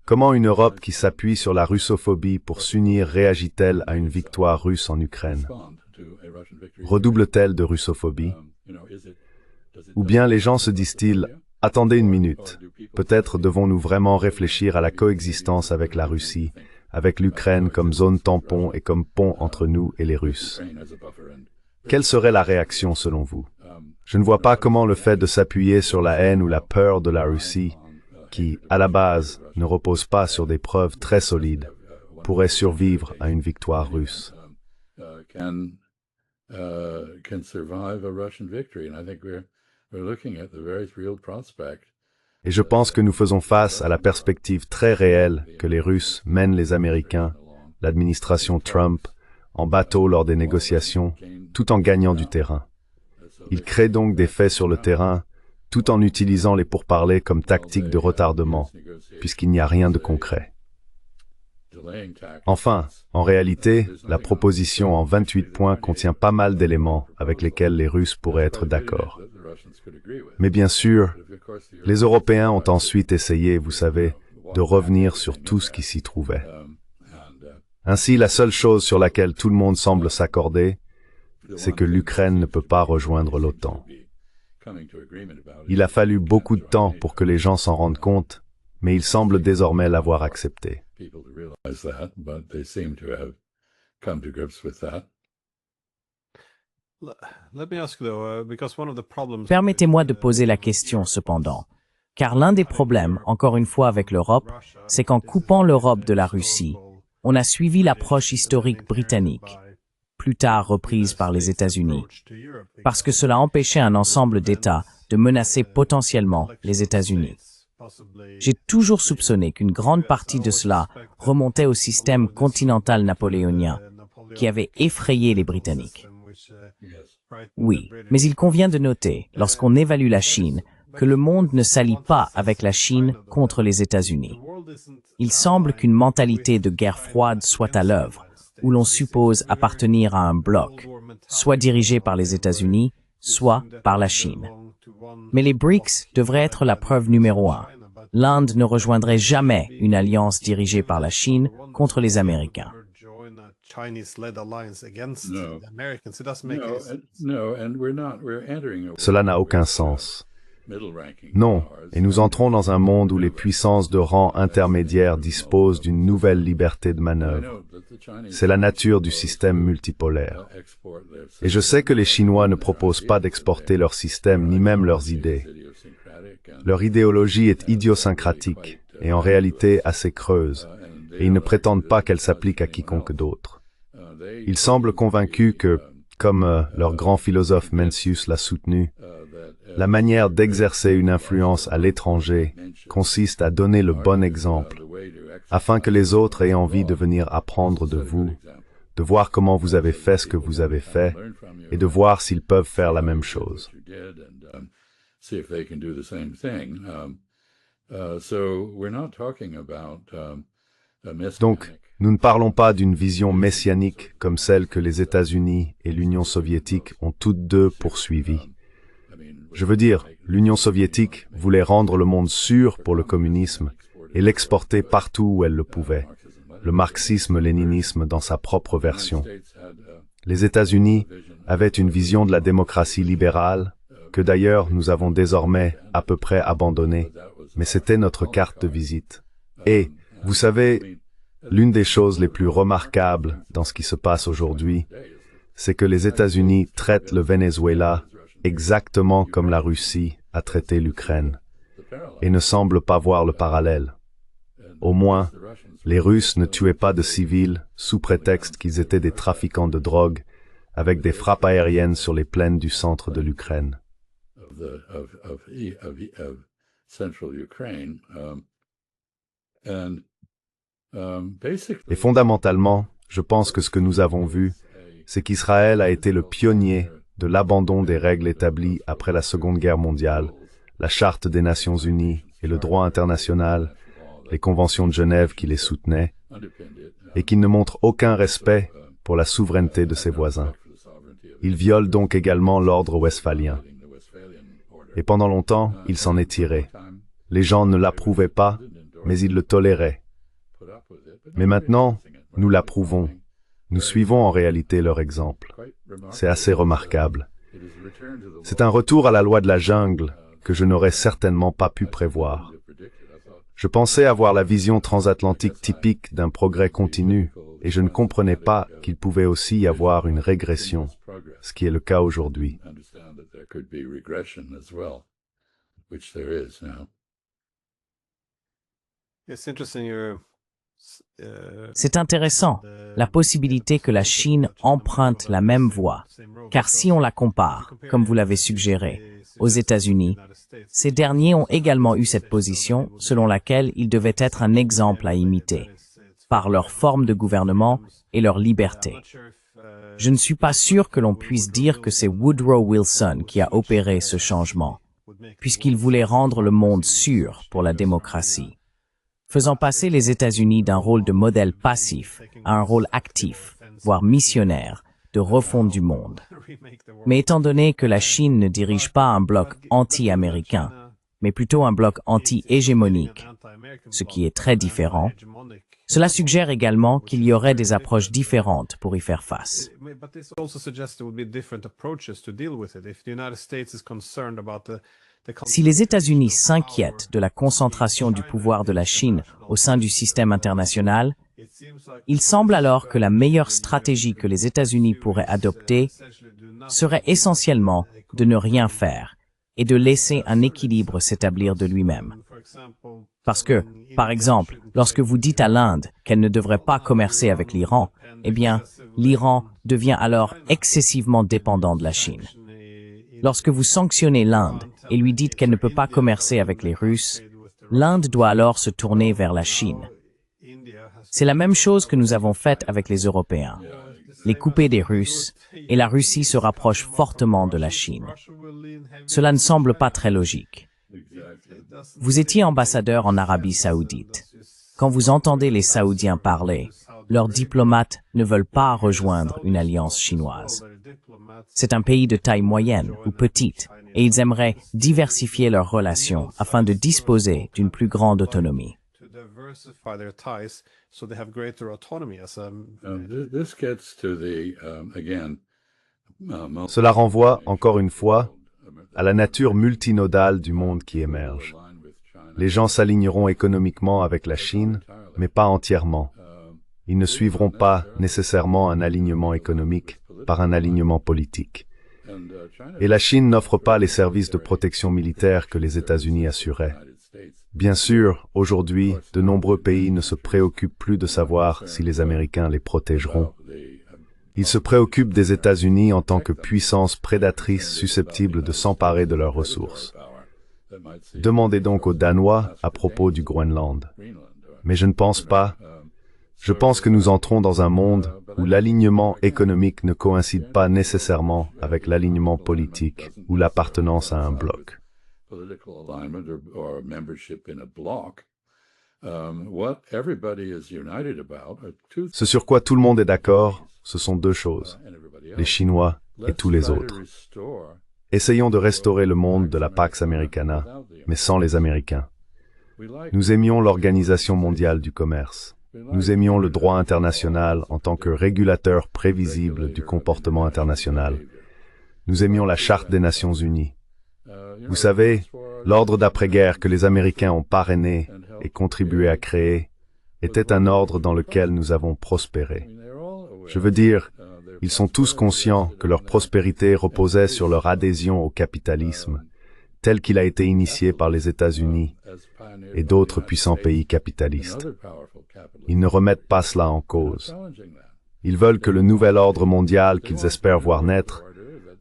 Comment une Europe qui s'appuie sur la russophobie pour s'unir réagit-elle à une victoire russe en Ukraine? Redouble-t-elle de russophobie? Ou bien les gens se disent-ils, attendez une minute, peut-être devons-nous vraiment réfléchir à la coexistence avec la Russie, avec l'Ukraine comme zone tampon et comme pont entre nous et les Russes. Quelle serait la réaction selon vous? Je ne vois pas comment le fait de s'appuyer sur la haine ou la peur de la Russie, qui, à la base, ne repose pas sur des preuves très solides, pourrait survivre à une victoire russe. Et je pense que nous faisons face à la perspective très réelle que les Russes mènent les Américains, l'administration Trump, en bateau lors des négociations, tout en gagnant du terrain. Ils créent donc des faits sur le terrain, tout en utilisant les pourparlers comme tactique de retardement, puisqu'il n'y a rien de concret. Enfin, en réalité, la proposition en 28 points contient pas mal d'éléments avec lesquels les Russes pourraient être d'accord. Mais bien sûr, les Européens ont ensuite essayé, vous savez, de revenir sur tout ce qui s'y trouvait. Ainsi, la seule chose sur laquelle tout le monde semble s'accorder, c'est que l'Ukraine ne peut pas rejoindre l'OTAN. Il a fallu beaucoup de temps pour que les gens s'en rendent compte, mais ils semblent désormais l'avoir accepté. Permettez-moi de poser la question cependant, car l'un des problèmes, encore une fois avec l'Europe, c'est qu'en coupant l'Europe de la Russie, on a suivi l'approche historique britannique, plus tard reprise par les États-Unis, parce que cela empêchait un ensemble d'États de menacer potentiellement les États-Unis. J'ai toujours soupçonné qu'une grande partie de cela remontait au système continental napoléonien, qui avait effrayé les Britanniques. Oui, mais il convient de noter, lorsqu'on évalue la Chine, que le monde ne s'allie pas avec la Chine contre les États-Unis. Il semble qu'une mentalité de guerre froide soit à l'œuvre, où l'on suppose appartenir à un bloc, soit dirigé par les États-Unis, soit par la Chine. Mais les BRICS devraient être la preuve numéro 1. L'Inde ne rejoindrait jamais une alliance dirigée par la Chine contre les Américains. Cela n'a aucun sens. Non, et nous entrons dans un monde où les puissances de rang intermédiaire disposent d'une nouvelle liberté de manœuvre. C'est la nature du système multipolaire. Et je sais que les Chinois ne proposent pas d'exporter leur système ni même leurs idées. Leur idéologie est idiosyncratique et en réalité assez creuse, et ils ne prétendent pas qu'elle s'applique à quiconque d'autre. Ils semblent convaincus que, comme leur grand philosophe Mencius l'a soutenu, la manière d'exercer une influence à l'étranger consiste à donner le bon exemple, afin que les autres aient envie de venir apprendre de vous, de voir comment vous avez fait ce que vous avez fait, et de voir s'ils peuvent faire la même chose. Donc, nous ne parlons pas d'une vision messianique comme celle que les États-Unis et l'Union soviétique ont toutes deux poursuivie. Je veux dire, l'Union soviétique voulait rendre le monde sûr pour le communisme et l'exporter partout où elle le pouvait, le marxisme-léninisme dans sa propre version. Les États-Unis avaient une vision de la démocratie libérale, que d'ailleurs nous avons désormais à peu près abandonnée, mais c'était notre carte de visite. Et, vous savez, l'une des choses les plus remarquables dans ce qui se passe aujourd'hui, c'est que les États-Unis traitent le Venezuela exactement comme la Russie a traité l'Ukraine, et ne semblent pas voir le parallèle. Au moins, les Russes ne tuaient pas de civils sous prétexte qu'ils étaient des trafiquants de drogue, avec des frappes aériennes sur les plaines du centre de l'Ukraine. Et fondamentalement, je pense que ce que nous avons vu, c'est qu'Israël a été le pionnier de l'abandon des règles établies après la Seconde Guerre mondiale, la Charte des Nations Unies et le droit international, les conventions de Genève qui les soutenaient, et qui ne montre aucun respect pour la souveraineté de ses voisins. Il viole donc également l'ordre westphalien. Et pendant longtemps, il s'en est tiré. Les gens ne l'approuvaient pas, mais ils le toléraient. Mais maintenant, nous l'approuvons. Nous suivons en réalité leur exemple. C'est assez remarquable. C'est un retour à la loi de la jungle que je n'aurais certainement pas pu prévoir. Je pensais avoir la vision transatlantique typique d'un progrès continu, et je ne comprenais pas qu'il pouvait aussi y avoir une régression, ce qui est le cas aujourd'hui. C'est intéressant, la possibilité que la Chine emprunte la même voie, car si on la compare, comme vous l'avez suggéré, aux États-Unis, ces derniers ont également eu cette position selon laquelle ils devaient être un exemple à imiter, par leur forme de gouvernement et leur liberté. Je ne suis pas sûr que l'on puisse dire que c'est Woodrow Wilson qui a opéré ce changement, puisqu'il voulait rendre le monde sûr pour la démocratie, faisant passer les États-Unis d'un rôle de modèle passif à un rôle actif, voire missionnaire, de refonte du monde. Mais étant donné que la Chine ne dirige pas un bloc anti-américain, mais plutôt un bloc anti-hégémonique, ce qui est très différent, cela suggère également qu'il y aurait des approches différentes pour y faire face. Si les États-Unis s'inquiètent de la concentration du pouvoir de la Chine au sein du système international, Il semble alors que la meilleure stratégie que les États-Unis pourraient adopter serait essentiellement de ne rien faire et de laisser un équilibre s'établir de lui-même. Parce que, par exemple, lorsque vous dites à l'Inde qu'elle ne devrait pas commercer avec l'Iran, eh bien, l'Iran devient alors excessivement dépendant de la Chine. Lorsque vous sanctionnez l'Inde et lui dites qu'elle ne peut pas commercer avec les Russes, l'Inde doit alors se tourner vers la Chine. C'est la même chose que nous avons faite avec les Européens. Les couper des Russes, et la Russie se rapproche fortement de la Chine. Cela ne semble pas très logique. Vous étiez ambassadeur en Arabie Saoudite. Quand vous entendez les Saoudiens parler, leurs diplomates ne veulent pas rejoindre une alliance chinoise. C'est un pays de taille moyenne ou petite, et ils aimeraient diversifier leurs relations afin de disposer d'une plus grande autonomie. Cela renvoie, encore une fois, à la nature multinodale du monde qui émerge. Les gens s'aligneront économiquement avec la Chine, mais pas entièrement. Ils ne suivront pas nécessairement un alignement économique par un alignement politique. Et la Chine n'offre pas les services de protection militaire que les États-Unis assuraient. Bien sûr, aujourd'hui, de nombreux pays ne se préoccupent plus de savoir si les Américains les protégeront. Ils se préoccupent des États-Unis en tant que puissance prédatrice susceptible de s'emparer de leurs ressources. Demandez donc aux Danois à propos du Groenland. Mais je ne pense pas. Je pense que nous entrons dans un monde où l'alignement économique ne coïncide pas nécessairement avec l'alignement politique ou l'appartenance à un bloc. Ce sur quoi tout le monde est d'accord, ce sont deux choses, les Chinois et tous les autres. Essayons de restaurer le monde de la Pax Americana, mais sans les Américains. Nous aimions l'Organisation mondiale du commerce. Nous aimions le droit international en tant que régulateur prévisible du comportement international. Nous aimions la Charte des Nations Unies. Vous savez, l'ordre d'après-guerre que les Américains ont parrainé et contribué à créer était un ordre dans lequel nous avons prospéré. Je veux dire, ils sont tous conscients que leur prospérité reposait sur leur adhésion au capitalisme, tel qu'il a été initié par les États-Unis et d'autres puissants pays capitalistes. Ils ne remettent pas cela en cause. Ils veulent que le nouvel ordre mondial qu'ils espèrent voir naître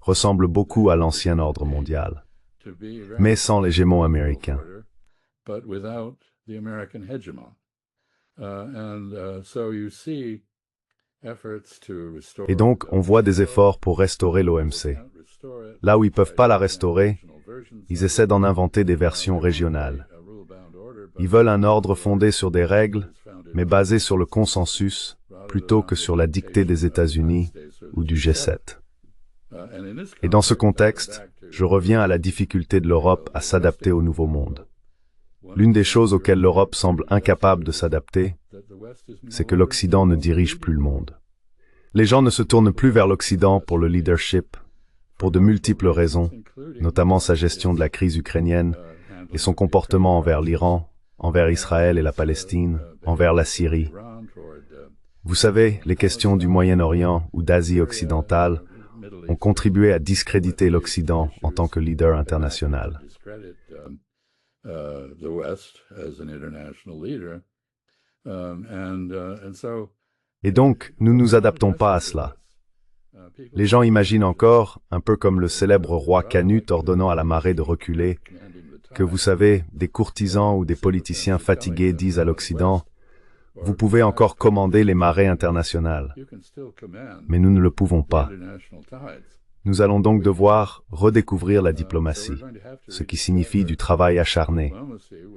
ressemble beaucoup à l'ancien ordre mondial, mais sans l'hégémon américain. Et donc, on voit des efforts pour restaurer l'OMC. Là où ils ne peuvent pas la restaurer, ils essaient d'en inventer des versions régionales. Ils veulent un ordre fondé sur des règles, mais basé sur le consensus, plutôt que sur la dictée des États-Unis ou du G7. Et dans ce contexte, je reviens à la difficulté de l'Europe à s'adapter au nouveau monde. L'une des choses auxquelles l'Europe semble incapable de s'adapter, c'est que l'Occident ne dirige plus le monde. Les gens ne se tournent plus vers l'Occident pour le leadership, pour de multiples raisons, notamment sa gestion de la crise ukrainienne et son comportement envers l'Iran, envers Israël et la Palestine, envers la Syrie. Vous savez, les questions du Moyen-Orient ou d'Asie occidentale ont contribué à discréditer l'Occident en tant que leader international. Et donc, nous ne nous adaptons pas à cela. Les gens imaginent encore, un peu comme le célèbre roi Canute ordonnant à la marée de reculer, que vous savez, des courtisans ou des politiciens fatigués disent à l'Occident « Vous pouvez encore commander les marées internationales. » Mais nous ne le pouvons pas. Nous allons donc devoir redécouvrir la diplomatie, ce qui signifie du travail acharné.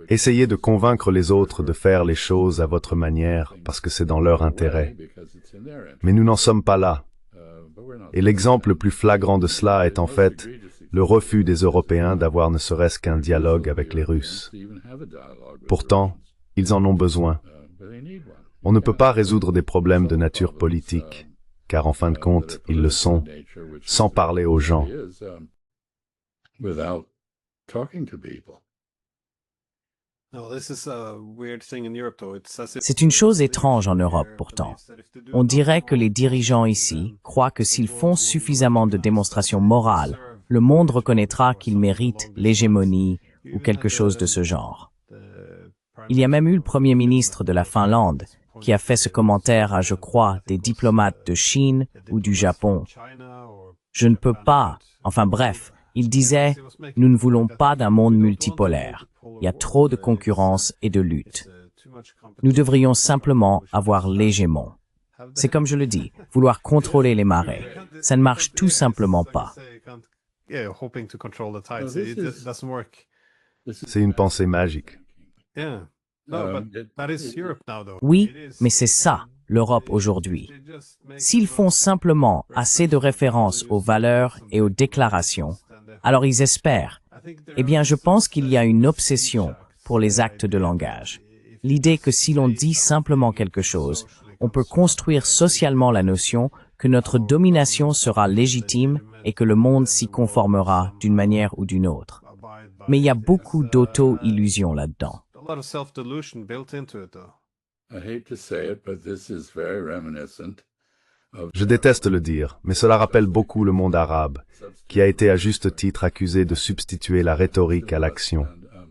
Essayez de convaincre les autres de faire les choses à votre manière parce que c'est dans leur intérêt. Mais nous n'en sommes pas là. Et l'exemple le plus flagrant de cela est en fait le refus des Européens d'avoir ne serait-ce qu'un dialogue avec les Russes. Pourtant, ils en ont besoin. On ne peut pas résoudre des problèmes de nature politique, car en fin de compte, ils le sont, sans parler aux gens. C'est une chose étrange en Europe pourtant. On dirait que les dirigeants ici croient que s'ils font suffisamment de démonstrations morales, le monde reconnaîtra qu'ils méritent l'hégémonie ou quelque chose de ce genre. Il y a même eu le Premier ministre de la Finlande qui a fait ce commentaire à, je crois, des diplomates de Chine ou du Japon. Je ne peux pas, enfin bref, il disait « Nous ne voulons pas d'un monde multipolaire. Il y a trop de concurrence et de lutte. Nous devrions simplement avoir l'hégémon. » C'est comme je le dis, vouloir contrôler les marées. Ça ne marche tout simplement pas. C'est une pensée magique. Oui, mais c'est ça, l'Europe aujourd'hui. S'ils font simplement assez de références aux valeurs et aux déclarations, alors ils espèrent. Eh bien, je pense qu'il y a une obsession pour les actes de langage. L'idée que si l'on dit simplement quelque chose, on peut construire socialement la notion que notre domination sera légitime et que le monde s'y conformera d'une manière ou d'une autre. Mais il y a beaucoup d'auto-illusion là-dedans. Je déteste le dire, mais cela rappelle beaucoup le monde arabe, qui a été à juste titre accusé de substituer la rhétorique à l'action,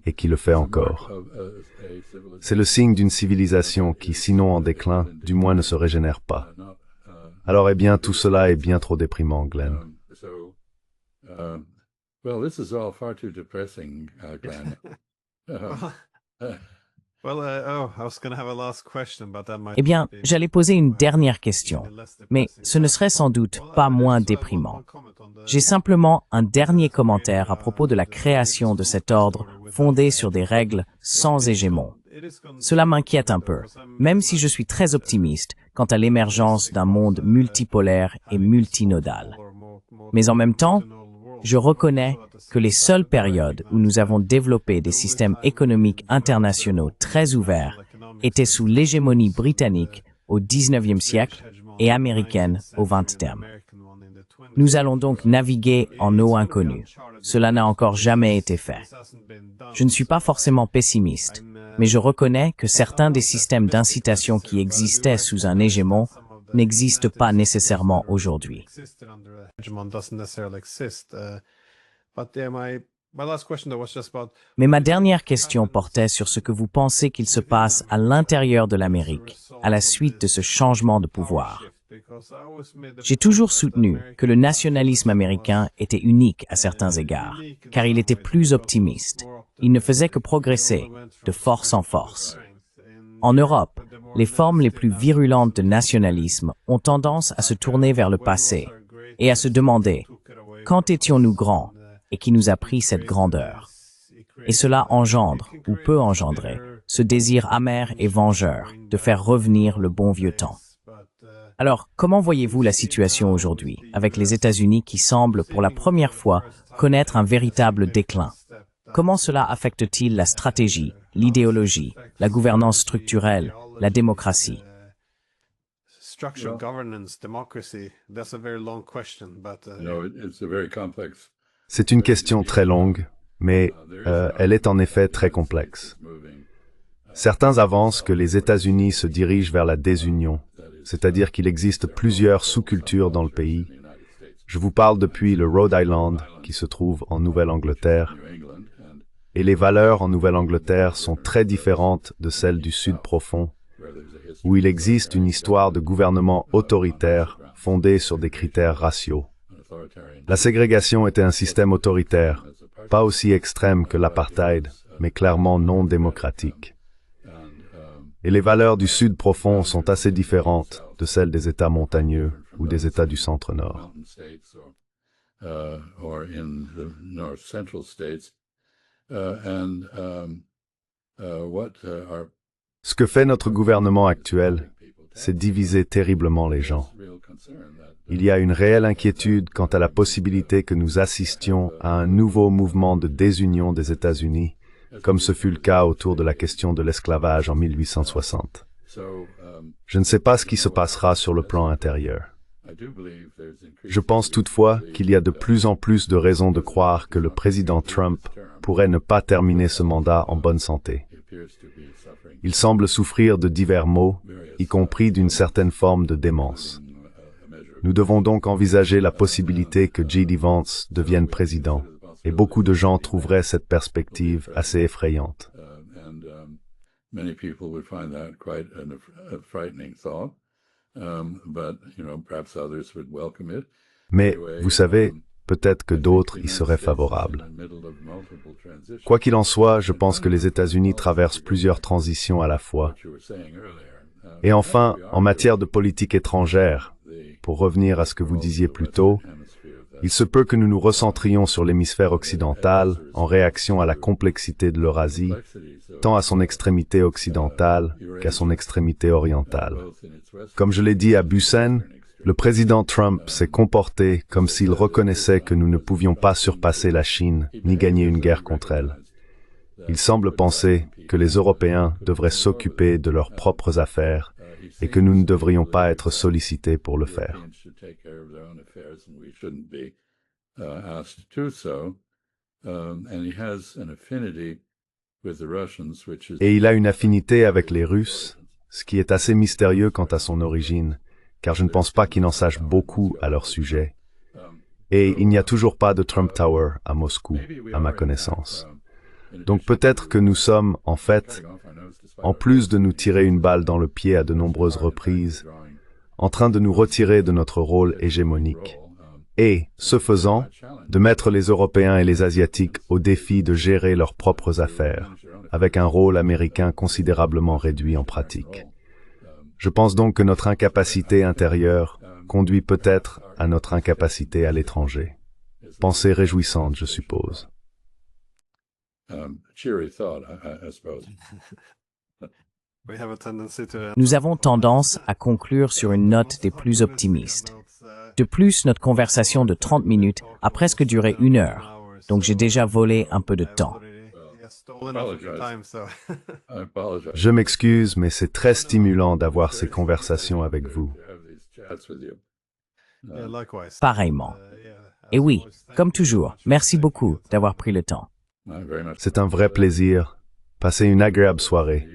et qui le fait encore. C'est le signe d'une civilisation qui, sinon en déclin, du moins ne se régénère pas. Alors, eh bien, tout cela est bien trop déprimant, Glenn. Eh bien, j'allais poser une dernière question, mais ce ne serait sans doute pas moins déprimant. J'ai simplement un dernier commentaire à propos de la création de cet ordre fondé sur des règles sans hégémon. Cela m'inquiète un peu, même si je suis très optimiste quant à l'émergence d'un monde multipolaire et multinodal. Mais en même temps, je reconnais que les seules périodes où nous avons développé des systèmes économiques internationaux très ouverts étaient sous l'hégémonie britannique au XIXe siècle et américaine au XXe. Nous allons donc naviguer en eau inconnue. Cela n'a encore jamais été fait. Je ne suis pas forcément pessimiste, mais je reconnais que certains des systèmes d'incitation qui existaient sous un hégémon n'existent pas nécessairement aujourd'hui. Mais ma dernière question portait sur ce que vous pensez qu'il se passe à l'intérieur de l'Amérique, à la suite de ce changement de pouvoir. J'ai toujours soutenu que le nationalisme américain était unique à certains égards, car il était plus optimiste. Il ne faisait que progresser, de force en force. En Europe, les formes les plus virulentes de nationalisme ont tendance à se tourner vers le passé et à se demander « Quand étions-nous grands et qui nous a pris cette grandeur ?» Et cela engendre, ou peut engendrer, ce désir amer et vengeur de faire revenir le bon vieux temps. Alors, comment voyez-vous la situation aujourd'hui, avec les États-Unis qui semblent, pour la première fois, connaître un véritable déclin? Comment cela affecte-t-il la stratégie, l'idéologie, la gouvernance structurelle, la démocratie? C'est une question très longue, mais elle est en effet très complexe. Certains avancent que les États-Unis se dirigent vers la désunion, c'est-à-dire qu'il existe plusieurs sous-cultures dans le pays. Je vous parle depuis le Rhode Island, qui se trouve en Nouvelle-Angleterre, et les valeurs en Nouvelle-Angleterre sont très différentes de celles du Sud profond, où il existe une histoire de gouvernement autoritaire fondée sur des critères raciaux. La ségrégation était un système autoritaire, pas aussi extrême que l'apartheid, mais clairement non démocratique. Et les valeurs du Sud profond sont assez différentes de celles des États montagneux ou des États du centre-nord. Ce que fait notre gouvernement actuel, c'est diviser terriblement les gens. Il y a une réelle inquiétude quant à la possibilité que nous assistions à un nouveau mouvement de désunion des États-Unis, comme ce fut le cas autour de la question de l'esclavage en 1860. Je ne sais pas ce qui se passera sur le plan intérieur. Je pense toutefois qu'il y a de plus en plus de raisons de croire que le président Trump pourrait ne pas terminer ce mandat en bonne santé. Il semble souffrir de divers maux, y compris d'une certaine forme de démence. Nous devons donc envisager la possibilité que J.D. Vance devienne président, et beaucoup de gens trouveraient cette perspective assez effrayante. Many people would find that quite a frightening thought, but perhaps others would welcome it. Mais, vous savez, peut-être que d'autres y seraient favorables. Quoi qu'il en soit, je pense que les États-Unis traversent plusieurs transitions à la fois. Et enfin, en matière de politique étrangère, pour revenir à ce que vous disiez plus tôt, il se peut que nous nous recentrions sur l'hémisphère occidental en réaction à la complexité de l'Eurasie, tant à son extrémité occidentale qu'à son extrémité orientale. Comme je l'ai dit à Busen, le président Trump s'est comporté comme s'il reconnaissait que nous ne pouvions pas surpasser la Chine ni gagner une guerre contre elle. Il semble penser que les Européens devraient s'occuper de leurs propres affaires et que nous ne devrions pas être sollicités pour le faire. Et il a une affinité avec les Russes, ce qui est assez mystérieux quant à son origine, car je ne pense pas qu'il en sache beaucoup à leur sujet. Et il n'y a toujours pas de Trump Tower à Moscou, à ma connaissance. Donc peut-être que nous sommes, en fait, en plus de nous tirer une balle dans le pied à de nombreuses reprises, en train de nous retirer de notre rôle hégémonique. Et, ce faisant, de mettre les Européens et les Asiatiques au défi de gérer leurs propres affaires, avec un rôle américain considérablement réduit en pratique. Je pense donc que notre incapacité intérieure conduit peut-être à notre incapacité à l'étranger. Pensée réjouissante, je suppose. Nous avons tendance à conclure sur une note des plus optimistes. De plus, notre conversation de 30 minutes a presque duré 1 heure, donc j'ai déjà volé un peu de temps. Je m'excuse, mais c'est très stimulant d'avoir ces conversations avec vous. Pareillement. Et oui, comme toujours, merci beaucoup d'avoir pris le temps. C'est un vrai plaisir. Passez une agréable soirée.